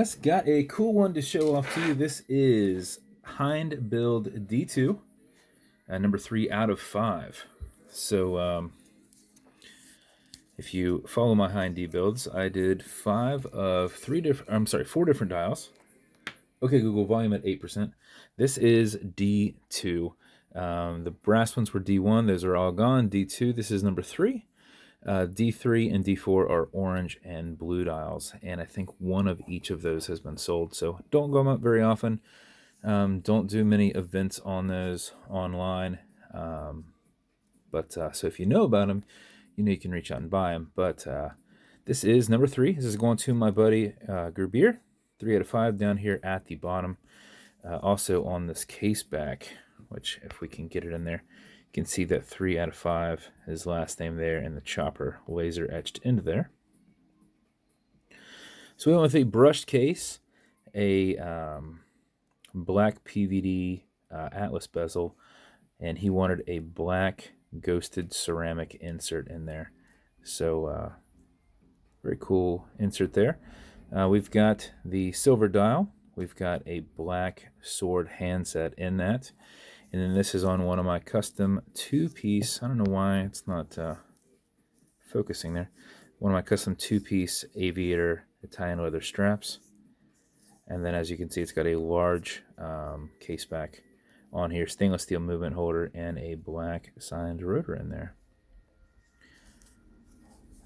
guys, got a cool one to show off to you. This is Hind Build D2, number 3 out of 5. So if you follow my Hind D builds, I did 4 different dials. Okay, Google, volume at 8%. This is D2. The brass ones were D1. Those are all gone. D2, this is number 3. D3 and D4 are orange and blue dials, and I think one of each of those has been sold, so don't go up very often. Don't do many events on those online, so if you know about them, you know you can reach out and buy them. But this is number 3. This is going to my buddy Gerbier, 3 out of 5 down here at the bottom. Also on this case back, which if we can get it in there, you can see that 3 out of 5, his last name there, and the chopper laser etched into there. So we went with a brushed case, a black PVD Atlas bezel, and he wanted a black ghosted ceramic insert in there. So very cool insert there. We've got the silver dial. We've got a black sword handset in that. And then this is on one of my custom 2-piece, I don't know why it's not focusing there, one of my custom 2-piece aviator Italian leather straps. And then as you can see, it's got a large case back on here, stainless steel movement holder, and a black signed rotor in there.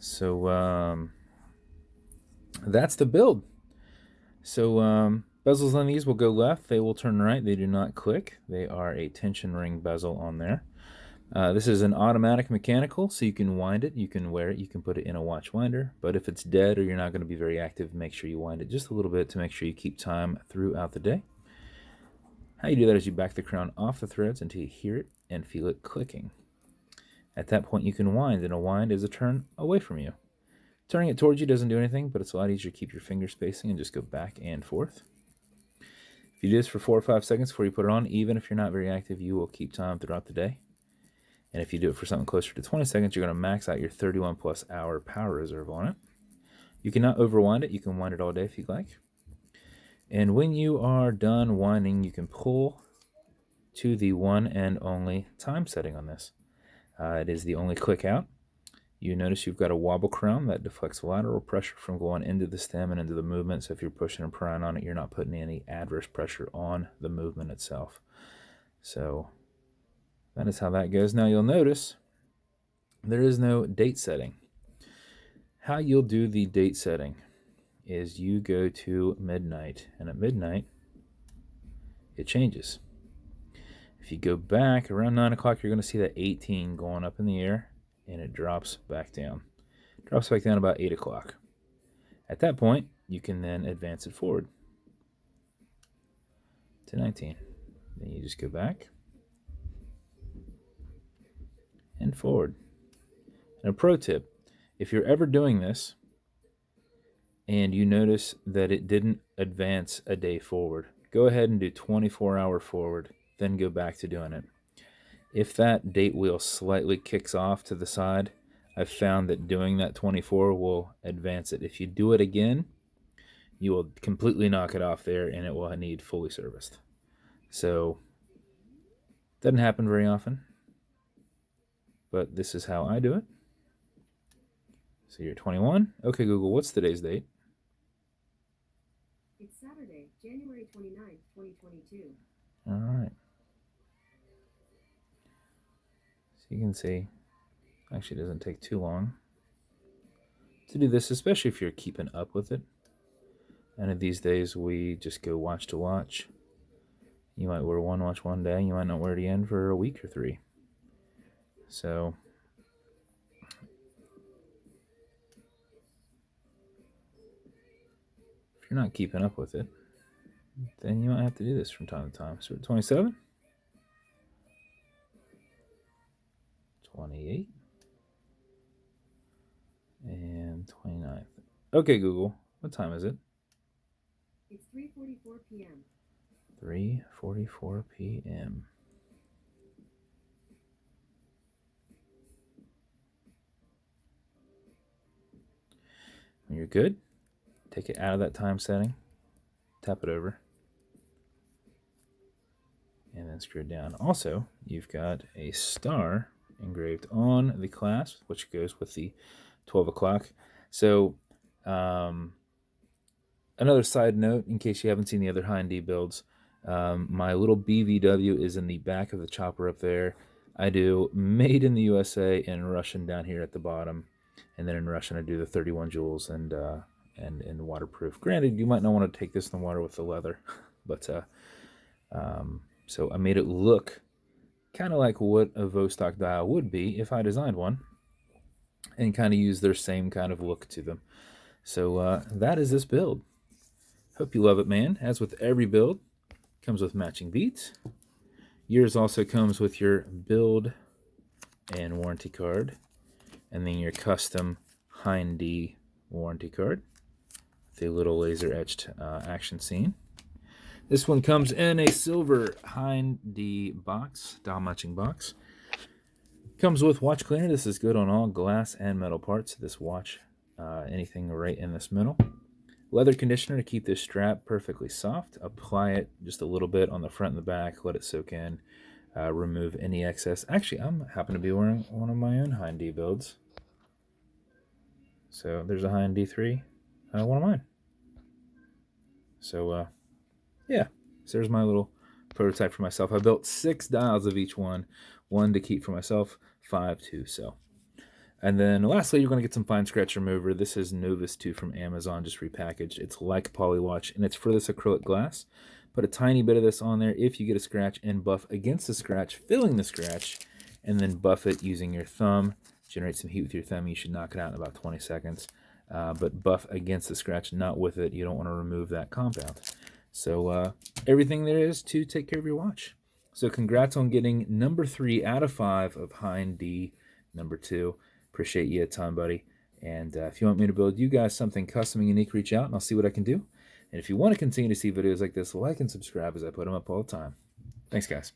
So that's the build. So bezels on these will go left, they will turn right, they do not click. They are a tension ring bezel on there. This is an automatic mechanical, so you can wind it, you can wear it, you can put it in a watch winder, but if it's dead or you're not going to be very active, make sure you wind it just a little bit to make sure you keep time throughout the day. How you do that is you back the crown off the threads until you hear it and feel it clicking. At that point you can wind, and a wind is a turn away from you. Turning it towards you doesn't do anything, but it's a lot easier to keep your finger spacing and just go back and forth. If you do this for 4 or 5 seconds before you put it on, even if you're not very active, you will keep time throughout the day. And if you do it for something closer to 20 seconds, you're going to max out your 31 plus hour power reserve on it. You cannot overwind it. You can wind it all day if you'd like. And when you are done winding, you can pull to the one and only time setting on this. It is the only click out. You notice you've got a wobble crown that deflects lateral pressure from going into the stem and into the movement. So if you're pushing and prying on it, you're not putting any adverse pressure on the movement itself. So that is how that goes. Now you'll notice there is no date setting. How you'll do the date setting is you go to midnight, and at midnight it changes. If you go back around 9 o'clock, you're going to see that 18 going up in the air, and it drops back down. Drops back down about 8 o'clock. At that point, you can then advance it forward to 19. Then you just go back and forward. And a pro tip, if you're ever doing this and you notice that it didn't advance a day forward, go ahead and do 24-hour forward, then go back to doing it. If that date wheel slightly kicks off to the side, I've found that doing that 24 will advance it. If you do it again, you will completely knock it off there, and it will need fully serviced. So, doesn't happen very often, but this is how I do it. So you're 21. Okay, Google, what's today's date? It's Saturday, January 29th, 2022. All right. So you can see, actually it doesn't take too long to do this, especially if you're keeping up with it. And these days we just go watch to watch. You might wear one watch one day, you might not wear it again for a week or 3. So if you're not keeping up with it, then you might have to do this from time to time. So 27, 28, and 29. Okay, Google, what time is it? It's 3:44 p.m. 3:44 p.m. When you're good, take it out of that time setting, tap it over, and then screw it down. Also, you've got a star engraved on the clasp, which goes with the 12 o'clock. So, another side note, in case you haven't seen the other Hind D builds, my little BVW is in the back of the chopper up there. I do made in the USA and Russian down here at the bottom, and then in Russian I do the 31 joules and waterproof. Granted, you might not want to take this in the water with the leather, but so I made it look kind of like what a Vostok dial would be if I designed one, and kind of use their same kind of look to them. So that is this build. Hope you love it, man. As with every build, comes with matching beads. Yours also comes with your build and warranty card, and then your custom Hind D warranty card with a little laser etched action scene. This one comes in a silver Hind D box, dial matching box. Comes with watch cleaner. This is good on all glass and metal parts. This watch, anything right in this middle. Leather conditioner to keep this strap perfectly soft. Apply it just a little bit on the front and the back. Let it soak in. Remove any excess. Actually, I happen to be wearing one of my own Hind D builds. So there's a Hind D3, one of mine. So yeah, so there's my little prototype for myself. I built 6 dials of each one to keep for myself, 5 to sell. And then lastly, you're going to get some fine scratch remover. This is Novus 2 from Amazon, just repackaged. It's like Polywatch, and it's for this acrylic glass. Put a tiny bit of this on there if you get a scratch, and buff against the scratch, filling the scratch, and then buff it using your thumb. Generate some heat with your thumb. You should knock it out in about 20 seconds. But buff against the scratch, not with it. You don't want to remove that compound. So everything there is to take care of your watch. So congrats on getting number 3 out of 5 of Hind D number 2. Appreciate you a ton, buddy. And if you want me to build you guys something custom and unique, reach out and I'll see what I can do. And if you want to continue to see videos like this, like and subscribe as I put them up all the time. Thanks, guys.